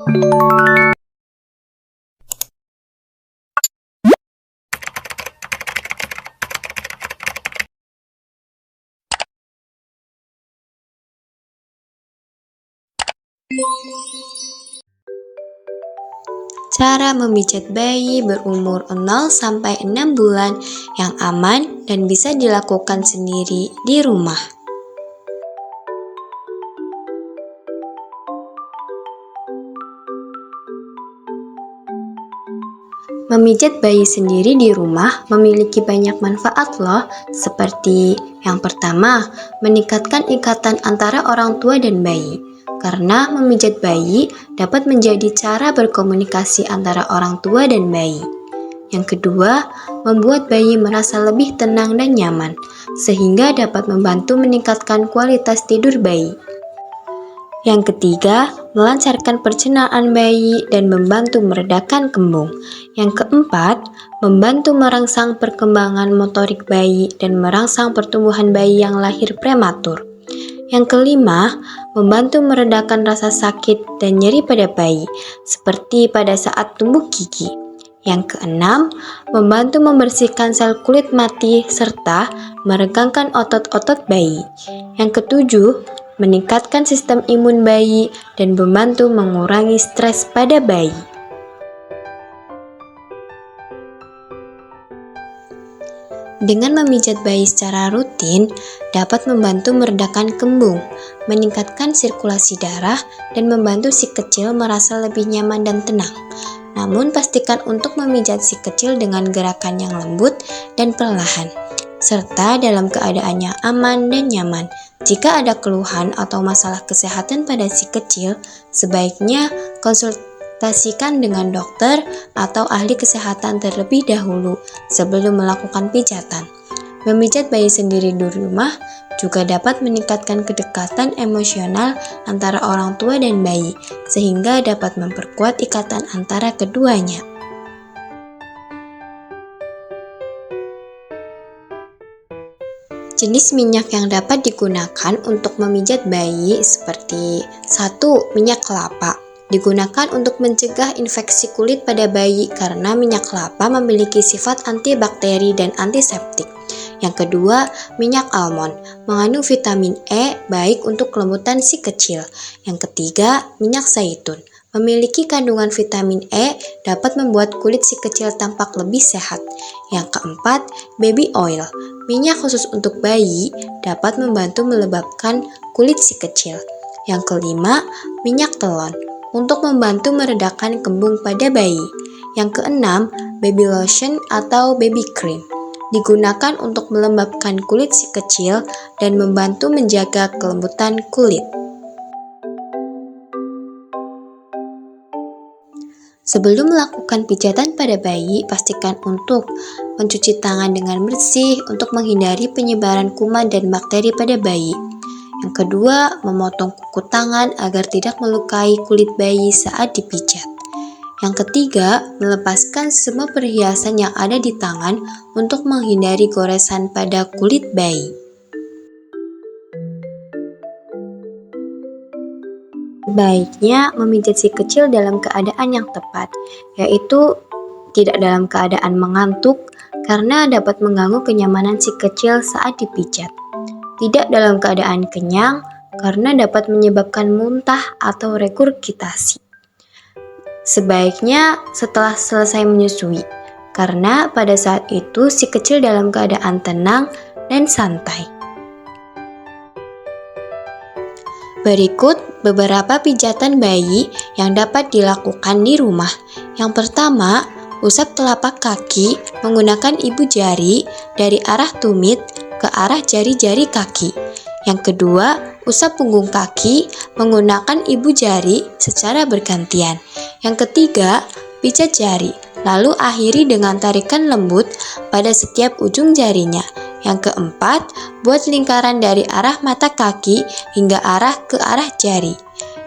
Cara memijat bayi berumur 0-6 bulan yang aman dan bisa dilakukan sendiri di rumah. Memijat bayi sendiri di rumah memiliki banyak manfaat loh, seperti yang pertama, meningkatkan ikatan antara orang tua dan bayi. Karena memijat bayi dapat menjadi cara berkomunikasi antara orang tua dan bayi. Yang kedua, membuat bayi merasa lebih tenang dan nyaman, sehingga dapat membantu meningkatkan kualitas tidur bayi. Yang ketiga, melancarkan pencernaan bayi dan membantu meredakan kembung. Yang keempat, membantu merangsang perkembangan motorik bayi dan merangsang pertumbuhan bayi yang lahir prematur. Yang kelima, membantu meredakan rasa sakit dan nyeri pada bayi, seperti pada saat tumbuh gigi. Yang keenam, membantu membersihkan sel kulit mati serta meregangkan otot-otot bayi. Yang ketujuh, meningkatkan sistem imun bayi dan membantu mengurangi stres pada bayi. Dengan memijat bayi secara rutin, dapat membantu meredakan kembung, meningkatkan sirkulasi darah, dan membantu si kecil merasa lebih nyaman dan tenang. Namun pastikan untuk memijat si kecil dengan gerakan yang lembut dan perlahan, serta dalam keadaan yang aman dan nyaman. Jika ada keluhan atau masalah kesehatan pada si kecil, sebaiknya konsultasikan dengan dokter atau ahli kesehatan terlebih dahulu sebelum melakukan pijatan. Memijat bayi sendiri di rumah juga dapat meningkatkan kedekatan emosional antara orang tua dan bayi, sehingga dapat memperkuat ikatan antara keduanya. Jenis minyak yang dapat digunakan untuk memijat bayi seperti 1. Minyak kelapa. Digunakan untuk mencegah infeksi kulit pada bayi karena minyak kelapa memiliki sifat antibakteri dan antiseptik. Yang kedua, minyak almond. Mengandung vitamin E baik untuk kelembutan si kecil. Yang ketiga, minyak zaitun. Memiliki kandungan vitamin E dapat membuat kulit si kecil tampak lebih sehat. Yang keempat, baby oil. Minyak khusus untuk bayi dapat membantu melembabkan kulit si kecil. Yang kelima, minyak telon untuk membantu meredakan kembung pada bayi. Yang keenam, baby lotion atau baby cream. Digunakan untuk melembabkan kulit si kecil dan membantu menjaga kelembutan kulit. Sebelum melakukan pijatan pada bayi, pastikan untuk mencuci tangan dengan bersih untuk menghindari penyebaran kuman dan bakteri pada bayi. Yang kedua, memotong kuku tangan agar tidak melukai kulit bayi saat dipijat. Yang ketiga, melepaskan semua perhiasan yang ada di tangan untuk menghindari goresan pada kulit bayi. Sebaiknya memijat si kecil dalam keadaan yang tepat, yaitu tidak dalam keadaan mengantuk karena dapat mengganggu kenyamanan si kecil saat dipijat. Tidak dalam keadaan kenyang karena dapat menyebabkan muntah atau regurgitasi. Sebaiknya setelah selesai menyusui, karena pada saat itu si kecil dalam keadaan tenang dan santai. Berikut beberapa pijatan bayi yang dapat dilakukan di rumah. Yang pertama, usap telapak kaki menggunakan ibu jari dari arah tumit ke arah jari-jari kaki. Yang kedua, usap punggung kaki menggunakan ibu jari secara bergantian. Yang ketiga, pijat jari, lalu akhiri dengan tarikan lembut pada setiap ujung jarinya. Yang keempat, buat lingkaran dari arah mata kaki hingga ke arah jari.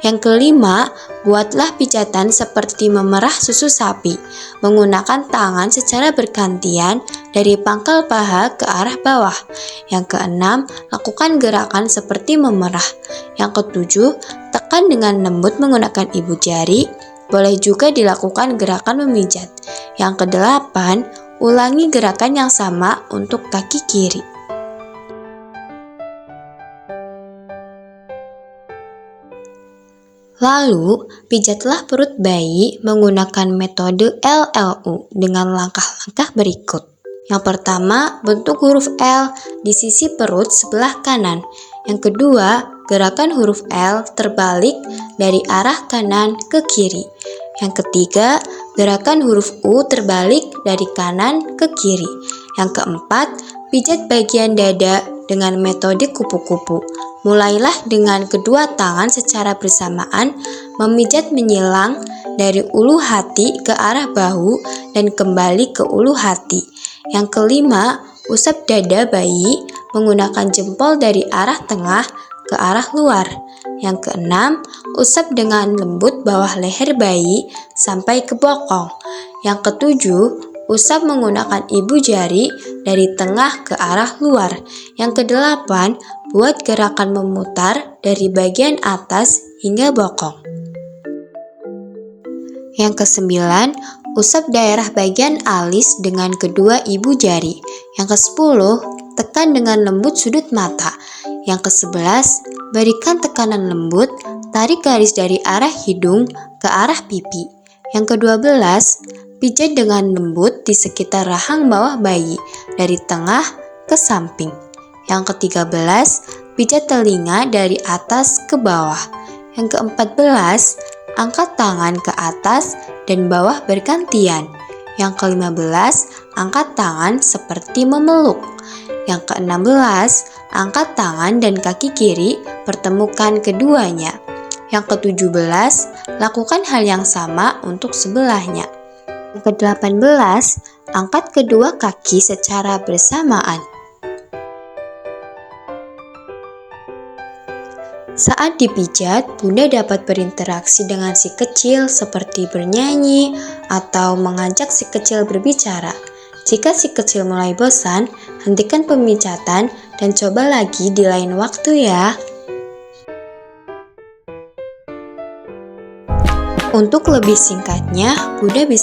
Yang kelima, buatlah pijatan seperti memerah susu sapi, menggunakan tangan secara bergantian dari pangkal paha ke arah bawah. Yang keenam, lakukan gerakan seperti memerah. Yang ketujuh, tekan dengan lembut menggunakan ibu jari. boleh juga dilakukan gerakan memijat. Yang kedelapan, ulangi gerakan yang sama untuk kaki kiri. Lalu, pijatlah perut bayi menggunakan metode LLU dengan langkah-langkah berikut. Yang pertama, bentuk huruf L di sisi perut sebelah kanan. Yang kedua, gerakan huruf L terbalik dari arah kanan ke kiri. Yang ketiga, gerakan huruf U terbalik dari kanan ke kiri. Yang keempat, pijat bagian dada dengan metode kupu-kupu. Mulailah dengan kedua tangan secara bersamaan memijat menyilang dari ulu hati ke arah bahu dan kembali ke ulu hati. Yang kelima, usap dada bayi menggunakan jempol dari arah tengah ke arah luar. Yang keenam, usap dengan lembut bawah leher bayi sampai ke bokong. Yang ketujuh, usap menggunakan ibu jari dari tengah ke arah luar. Yang kedelapan, buat gerakan memutar dari bagian atas hingga bokong. Yang kesembilan, usap daerah bagian alis dengan kedua ibu jari. Yang kesepuluh, tekan dengan lembut sudut mata. Yang kesebelas, berikan tekanan lembut, tarik garis dari arah hidung ke arah pipi. Yang ke-12, pijat dengan lembut di sekitar rahang bawah bayi, dari tengah ke samping. Yang ke-13, pijat telinga dari atas ke bawah. Yang ke-14, angkat tangan ke atas dan bawah bergantian. Yang ke-15, angkat tangan seperti memeluk. Yang ke-16, angkat tangan dan kaki kiri, pertemukan keduanya. Yang ke-17, lakukan hal yang sama untuk sebelahnya. Yang ke-18, angkat kedua kaki secara bersamaan. Saat dipijat, Bunda dapat berinteraksi dengan si kecil seperti bernyanyi atau mengajak si kecil berbicara. Jika si kecil mulai bosan, hentikan pemijatan dan coba lagi di lain waktu ya. Untuk lebih singkatnya, Bunda bisa